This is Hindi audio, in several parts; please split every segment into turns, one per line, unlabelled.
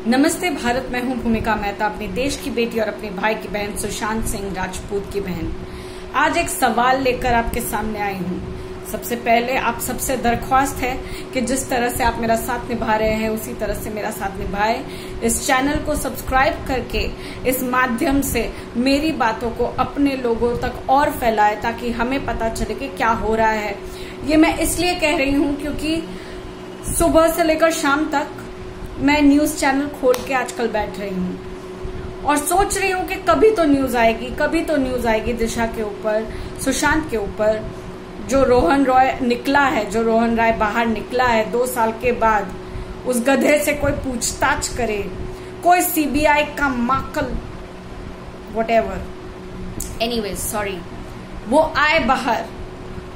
नमस्ते भारत, मैं हूं भूमिका मेहता, अपने देश की बेटी और अपने भाई की बहन सुशांत सिंह राजपूत की बहन। आज एक सवाल लेकर आपके सामने आई हूं। सबसे पहले आप सबसे दरख्वास्त है कि जिस तरह से आप मेरा साथ निभा रहे हैं उसी तरह से मेरा साथ निभाएं। इस चैनल को सब्सक्राइब करके इस माध्यम से मेरी बातों को अपने लोगों तक और फैलाएं ताकि हमें पता चले कि क्या हो रहा है। ये मैं इसलिए कह रही हूं क्योंकि सुबह से लेकर शाम तक मैं न्यूज चैनल खोल के आजकल बैठ रही हूँ और सोच रही हूँ कि कभी तो न्यूज आएगी दिशा के ऊपर, सुशांत के ऊपर। जो रोहन राय बाहर निकला है 2 साल के बाद, उस गधे से कोई पूछताछ करे, कोई सीबीआई का माकल व्हाटएवर, एनीवेज सॉरी, वो आए बाहर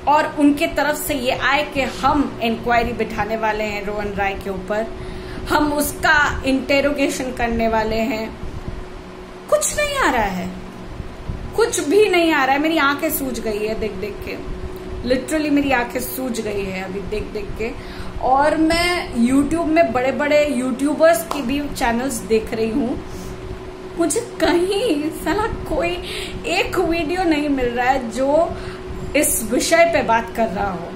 और उनके तरफ से ये आए कि हम इंक्वायरी बिठाने वाले हैं रोहन राय के ऊपर, हम उसका इंटेरोगेशन करने वाले हैं। कुछ नहीं आ रहा है, कुछ भी नहीं आ रहा है। मेरी आंखें सूज गई है देख देख के, लिटरली मेरी आंखें सूज गई है अभी देख देख के। और मैं यूट्यूब में बड़े बड़े यूट्यूबर्स की भी चैनल्स देख रही हूँ, मुझे कहीं साला कोई एक वीडियो नहीं मिल रहा है जो इस विषय पे बात कर रहा हो।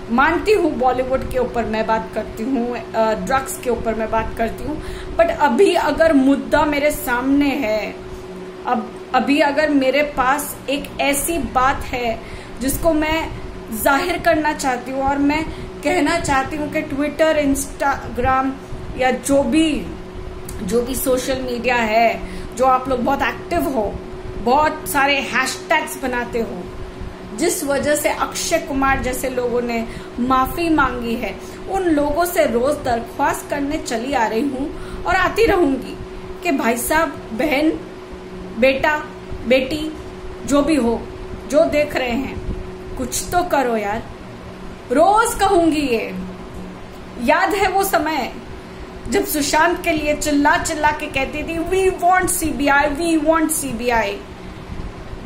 मानती हूँ बॉलीवुड के ऊपर मैं बात करती हूँ, ड्रग्स के ऊपर मैं बात करती हूँ, बट अभी अगर मुद्दा मेरे सामने है, अभी अगर मेरे पास एक ऐसी बात है जिसको मैं जाहिर करना चाहती हूँ और मैं कहना चाहती हूँ कि ट्विटर, इंस्टाग्राम या जो भी सोशल मीडिया है, जो आप लोग बहुत एक्टिव हो, बहुत सारे हैशटैग्स बनाते हो, जिस वजह से अक्षय कुमार जैसे लोगों ने माफी मांगी है, उन लोगों से रोज दरख्वास्त करने चली आ रही हूँ और आती रहूंगी कि भाई साहब, बहन, बेटा, बेटी, जो भी हो, जो देख रहे हैं, कुछ तो करो यार। रोज कहूंगी ये। याद है वो समय जब सुशांत के लिए चिल्ला चिल्ला के कहती थी we want CBI.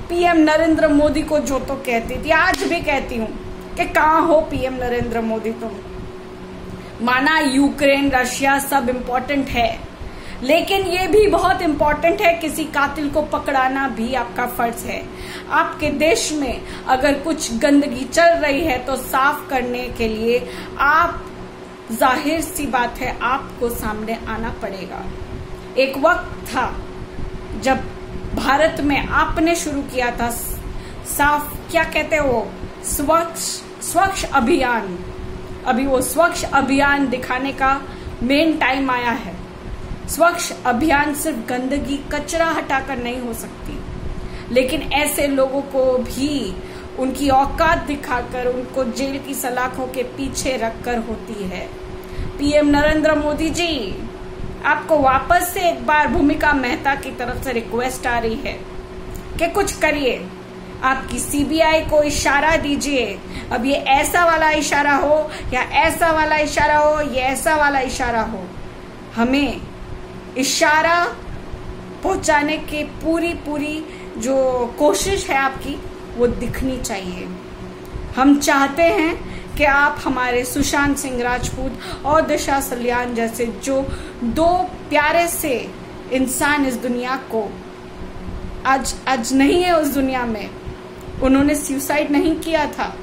PM Narendra Modi को जो तो कहती थी, आज भी कहती हूँ कि कहाँ हो पीएम नरेंद्र मोदी तुम। माना यूक्रेन, रशिया सब इम्पोर्टेंट है, लेकिन ये भी बहुत इम्पोर्टेंट है, किसी कातिल को पकड़ाना भी आपका फर्ज है। आपके देश में अगर कुछ गंदगी चल रही है तो साफ करने के लिए आप, जाहिर सी बात है, आपको सामने आना पड़ेगा। एक वक्त था जब भारत में आपने शुरू किया था साफ, क्या कहते हैं वो, स्वच्छ अभियान। अभी वो स्वच्छ अभियान दिखाने का मेन टाइम आया है। स्वच्छ अभियान सिर्फ गंदगी, कचरा हटाकर नहीं हो सकती, लेकिन ऐसे लोगों को भी उनकी औकात दिखाकर उनको जेल की सलाखों के पीछे रखकर होती है। पीएम नरेंद्र मोदी जी, आपको वापस से एक बार भूमिका मेहता की तरफ से रिक्वेस्ट आ रही है कि कुछ करिए। आपकी सीबीआई को इशारा दीजिए। अब ये ऐसा वाला इशारा हो या ऐसा वाला इशारा हो, ये ऐसा वाला इशारा हो, हमें इशारा पहुंचाने की पूरी जो कोशिश है आपकी, वो दिखनी चाहिए। हम चाहते हैं कि आप हमारे सुशांत सिंह राजपूत और दिशा सल्यान जैसे जो 2 प्यारे से इंसान इस दुनिया को आज नहीं है, उस दुनिया में उन्होंने सुसाइड नहीं किया था,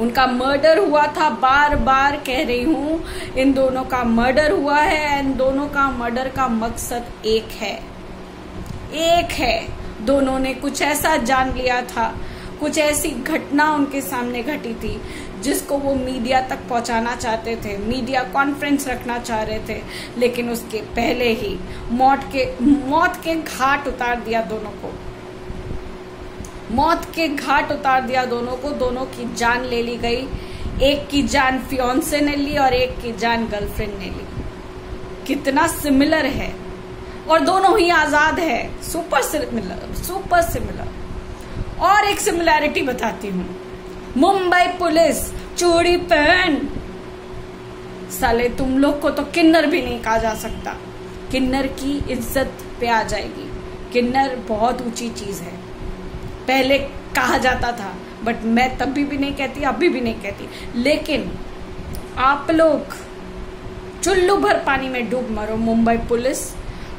उनका मर्डर हुआ था। बार बार कह रही हूं, इन दोनों का मर्डर हुआ है। इन दोनों का मर्डर का मकसद एक है। दोनों ने कुछ ऐसा जान लिया था, कुछ ऐसी घटना उनके सामने घटी थी जिसको वो मीडिया तक पहुंचाना चाहते थे, मीडिया कॉन्फ्रेंस रखना चाह रहे थे, लेकिन उसके पहले ही मौत के घाट उतार दिया दोनों को। दोनों की जान ले ली गई। एक की जान फियांसे ने ली और एक की जान गर्लफ्रेंड ने ली। कितना सिमिलर है, और दोनों ही आजाद है। Super similar. और एक सिमिलैरिटी बताती हूँ, मुंबई पुलिस चूड़ी पहन, साले तुम लोग को तो किन्नर भी नहीं कहा जा सकता। किन्नर की इज्जत पे आ जाएगी। किन्नर बहुत ऊंची चीज है, पहले कहा जाता था, बट मैं तभी भी नहीं कहती, अभी भी नहीं कहती। लेकिन आप लोग चुल्लू भर पानी में डूब मरो। मुंबई पुलिस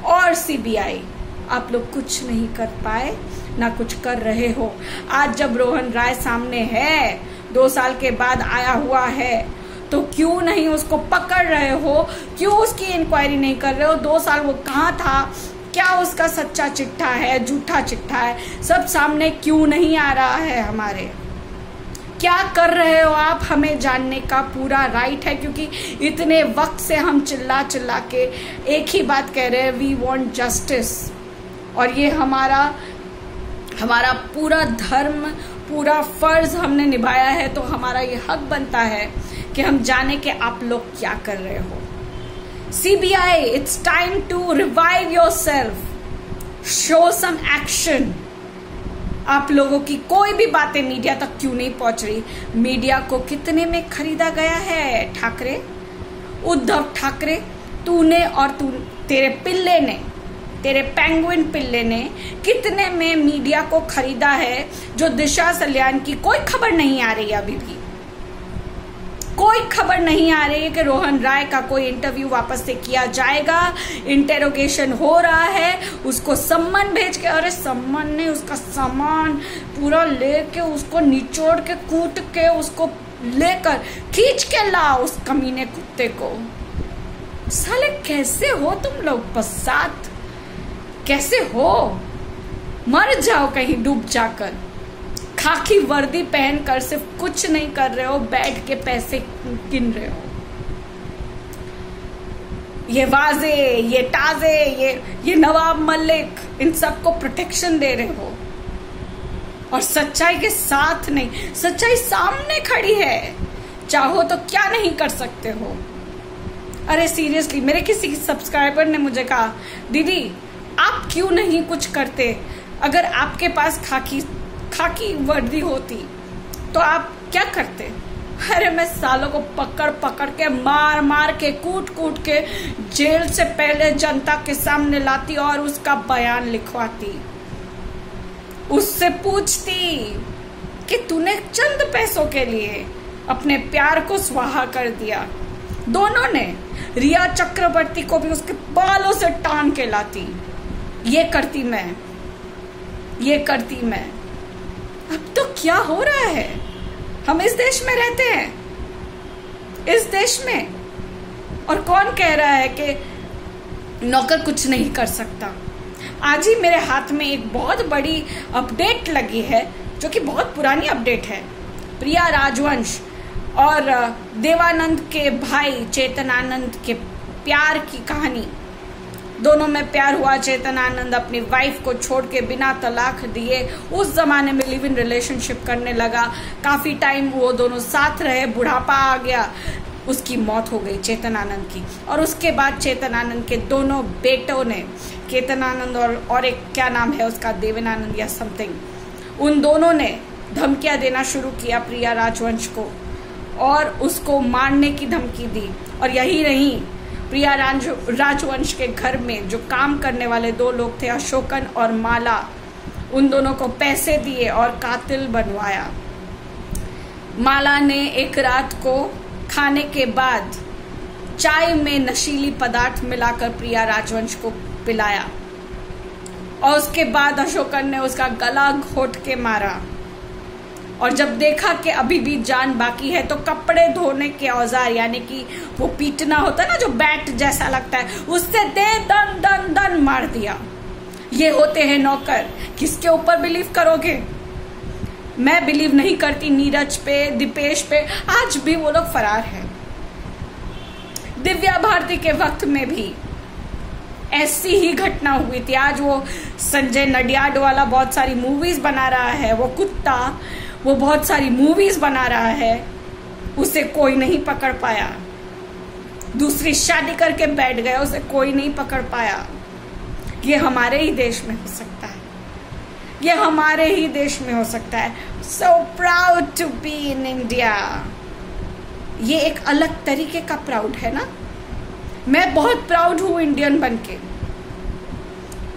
और सीबीआई, आप लोग कुछ नहीं कर पाए, ना कुछ कर रहे हो। आज जब रोहन राय सामने है, 2 साल के बाद आया हुआ है, तो क्यों नहीं उसको पकड़ रहे हो? क्यों उसकी इंक्वायरी नहीं कर रहे हो? 2 साल वो कहाँ था? क्या उसका सच्चा चिट्ठा है, झूठा चिट्ठा है? सब सामने क्यों नहीं आ रहा है हमारे? क्या कर रहे हो आप? हमें जानने का पूरा राइट है, क्योंकि इतने वक्त से हम चिल्ला चिल्ला के एक ही बात कह रहे हैं, वी वांट जस्टिस। और ये हमारा पूरा धर्म, पूरा फर्ज हमने निभाया है, तो हमारा ये हक बनता है कि हम जाने कि आप लोग क्या कर रहे हो। CBI, it's time to revive yourself, show some action. आप लोगों की कोई भी बातें मीडिया तक क्यों नहीं पहुंच रही? मीडिया को कितने में खरीदा गया है ठाकरे, उद्धव ठाकरे? तूने और तेरे पिल्ले ने, तेरे पेंगुइन पिल्ले ने कितने में मीडिया को खरीदा है? जो दिशा सल्यान की कोई खबर नहीं आ रही, अभी भी कोई खबर नहीं आ रही है कि रोहन राय का कोई इंटरव्यू वापस से किया जाएगा। इंटेरोगेशन हो रहा है, उसको सम्मन भेज के, अरे सम्मन ने उसका सामान पूरा लेके, उसको निचोड़ के, कूट के, उसको लेकर खींच के ला उस कमीने कुत्ते को। साले कैसे हो तुम लोग? बसात कैसे हो? मर जाओ कहीं डूब जाकर। खाकी वर्दी पहनकर सिर्फ कुछ नहीं कर रहे हो, बैठ के पैसे गिन रहे हो। ये वाजे, ये ताजे, ये नवाब मलिक, इन सबको प्रोटेक्शन दे रहे हो, और सच्चाई के साथ नहीं। सच्चाई सामने खड़ी है, चाहो तो क्या नहीं कर सकते हो? अरे सीरियसली, मेरे किसी सब्सक्राइबर ने मुझे कहा, दीदी आप क्यों नहीं कुछ करते? अगर आपके पास खाकी वर्दी होती तो आप क्या करते? अरे मैं सालों को पकड़ पकड़ के, मार मार के, कूट कूट के जेल से पहले जनता के सामने लाती और उसका बयान लिखवाती, उससे पूछती कि तूने चंद पैसों के लिए अपने प्यार को स्वाहा कर दिया। दोनों ने, रिया चक्रवर्ती को भी उसके बालों से टान के लाती। ये करती मैं। अब तो क्या हो रहा है? हम इस देश में रहते हैं, इस देश में, और कौन कह रहा है कि नौकर कुछ नहीं कर सकता? आज ही मेरे हाथ में एक बहुत बड़ी अपडेट लगी है, जो कि बहुत पुरानी अपडेट है। प्रिया राजवंश और देवानंद के भाई चेतन आनंद के प्यार की कहानी। दोनों में प्यार हुआ। चेतन आनंद अपनी वाइफ को छोड़ के बिना तलाक दिए उस जमाने में लिव इन रिलेशनशिप करने लगा। काफी टाइम वो दोनों साथ रहे, बुढ़ापा आ गया, उसकी मौत हो गई चेतन आनंद की। और उसके बाद चेतन आनंद के दोनों बेटों ने, केतन आनंद और एक क्या नाम है उसका, देवन आनंद या समथिंग, उन दोनों ने धमकियां देना शुरू किया प्रिया राजवंश को और उसको मारने की धमकी दी। और यही नहीं, प्रिया राजवंश के घर में जो काम करने वाले 2 लोग थे, अशोकन और माला, उन दोनों को पैसे दिए और कातिल बनवाया। माला ने एक रात को खाने के बाद चाय में नशीली पदार्थ मिलाकर प्रिया राजवंश को पिलाया और उसके बाद अशोकन ने उसका गला घोट के मारा। और जब देखा कि अभी भी जान बाकी है तो कपड़े धोने के औजार, यानी कि वो पीटना होता है ना जो बैट जैसा लगता है, उससे दे दन दन दन मार दिया। ये होते हैं नौकर। किसके ऊपर बिलीव करोगे? मैं बिलीव नहीं करती नीरज पे, दीपेश पे। आज भी वो लोग फरार हैं। दिव्या भारती के वक्त में भी ऐसी ही घटना हुई थी। आज वो संजय नडियाड वाला बहुत सारी मूवीज बना रहा है, वो कुत्ता, वो बहुत सारी मूवीज बना रहा है, उसे कोई नहीं पकड़ पाया। दूसरी शादी करके बैठ गया, उसे कोई नहीं पकड़ पाया। ये हमारे ही देश में हो सकता है, ये हमारे ही देश में हो सकता है। So proud to be in India. ये एक अलग तरीके का प्राउड है ना। मैं बहुत प्राउड हूं इंडियन बनके,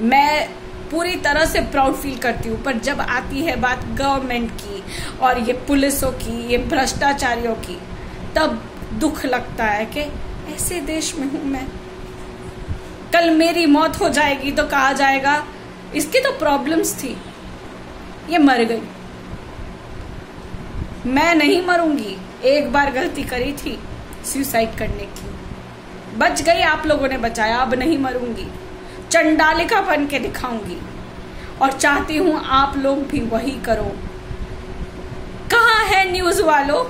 मैं पूरी तरह से प्राउड फील करती हूँ। पर जब आती है बात गवर्नमेंट की और ये पुलिसों की, ये भ्रष्टाचारियों की, तब दुख लगता है कि ऐसे देश में हूं मैं। कल मेरी मौत हो जाएगी तो कहा जाएगा इसकी तो प्रॉब्लम्स थी, ये मर गई। मैं नहीं मरूंगी। एक बार गलती करी थी सुसाइड करने की, बच गई, आप लोगों ने बचाया। अब नहीं मरूंगी, चंडालिका बन के दिखाऊंगी और चाहती हूं आप लोग भी वही करो। कहाँ है न्यूज वालों?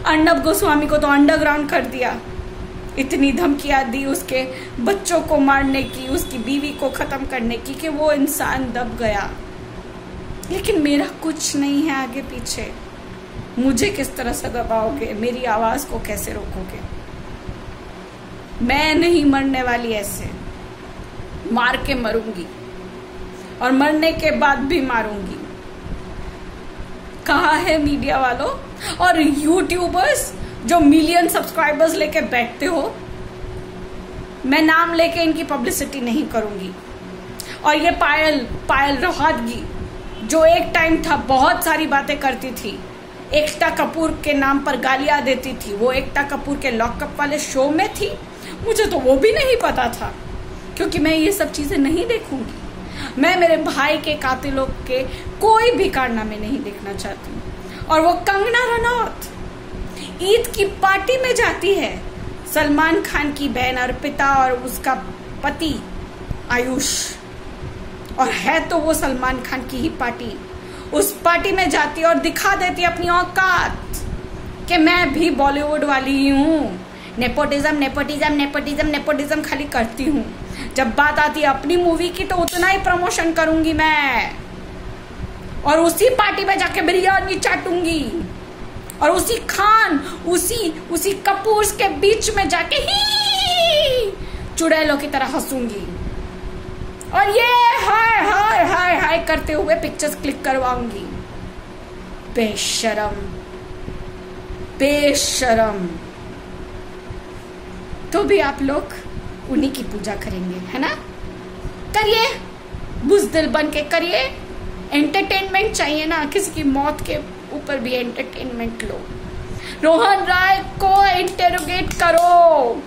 अर्नब गोस्वामी को तो अंडरग्राउंड कर दिया, इतनी धमकियां दी उसके बच्चों को मारने की, उसकी बीवी को खत्म करने की कि वो इंसान दब गया। लेकिन मेरा कुछ नहीं है आगे पीछे। मुझे किस तरह से दबाओगे? मेरी आवाज को कैसे रोकोगे? मैं नहीं मरने वाली, ऐसे मार के मरूंगी और मरने के बाद भी मारूंगी। कहाँ है मीडिया वालों और यूट्यूबर्स जो मिलियन सब्सक्राइबर्स लेके बैठते हो? मैं नाम लेके इनकी पब्लिसिटी नहीं करूंगी। और ये पायल रोहतगी जो एक टाइम था बहुत सारी बातें करती थी, एकता कपूर के नाम पर गालियां देती थी, वो एकता कपूर के लॉकअप वाले शो में थी। मुझे तो वो भी नहीं पता था, क्योंकि मैं ये सब चीजें नहीं देखूंगी। मैं मेरे भाई के कातिलों के कोई भी कारनामे नहीं देखना चाहती। और वो कंगना रनौत ईद की पार्टी में जाती है, सलमान खान की बहन अर्पिता और उसका पति आयुष, और है तो वो सलमान खान की ही पार्टी। उस पार्टी में जाती और दिखा देती अपनी औकात कि मैं भी बॉलीवुड वाली ही हूँ। नेपोटिज्म नेपोटिज्म नेपोटिज्म नेपोटिज्म खाली करती हूँ। जब बात आती है अपनी मूवी की तो उतना ही प्रमोशन करूंगी मैं, और उसी पार्टी में जाके बिरयानी चाटूंगी, और उसी खान उसी कपूर के बीच में जाके ही चुड़ैलों की तरह हंसूंगी, और ये हाय हाय हाय हाय करते हुए पिक्चर्स क्लिक करवाऊंगी। बेशरम बेशरम। तो भी आप लोग उन्हीं की पूजा करेंगे, है ना? करिए, बुज़दिल बन के करिए। एंटरटेनमेंट चाहिए ना, किसी की मौत के ऊपर भी एंटरटेनमेंट लो। रोहन राय को इंटेरोगेट करो,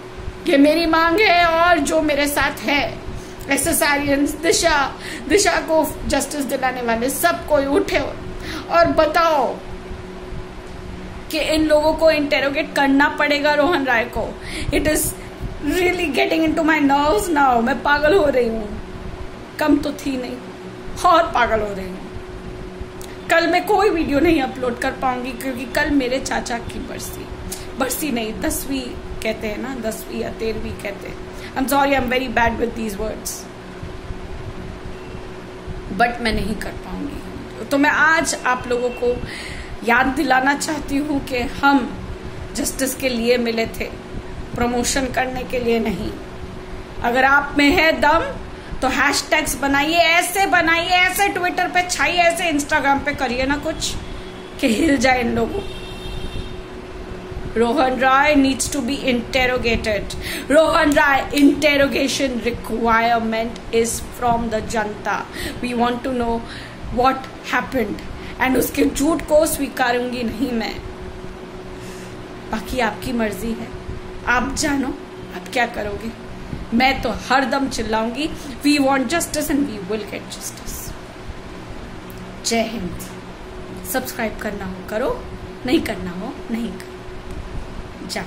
ये मेरी मांग है। और जो मेरे साथ है एसएसआरियंस, दिशा को जस्टिस दिलाने वाले सब कोई उठे और बताओ कि इन लोगों को इंटेरोगेट करना पड़ेगा रोहन राय को। It is really getting into my nerves now. मैं पागल हो रही हूँ, कम तो थी नहीं, और पागल हो रही हूँ। कल मैं कोई वीडियो नहीं अपलोड कर पाऊंगी क्योंकि कल मेरे चाचा की बरसी नहीं, 10वीं कहते हैं ना, 10वीं या 13वीं कहते हैं। I'm sorry, I'm very bad with these words. But मैं नहीं कर पाऊंगी। तो मैं आज आप लोगों को याद दिलाना चाहती हूँ कि हम जस्टिस के लिए मिले थे, प्रमोशन करने के लिए नहीं। अगर आप में है दम तो हैशटैग्स बनाइए, ऐसे ट्विटर पे छाइए, ऐसे इंस्टाग्राम पे करिए ना कुछ कि हिल जाए इन लोगों। Rohan Rai needs to be interrogated. Rohan Rai, interrogation requirement is from the Janata. We want to know what happened. And उसके झूठ को स्वीकारूंगी नहीं मैं। बाकी आपकी मर्जी है, आप जानो आप क्या करोगे। मैं तो हरदम चिल्लाऊंगी, We want justice and we will get justice. जय हिंद। सब्सक्राइब करना हो करो, नहीं करना हो नहीं करो। जा।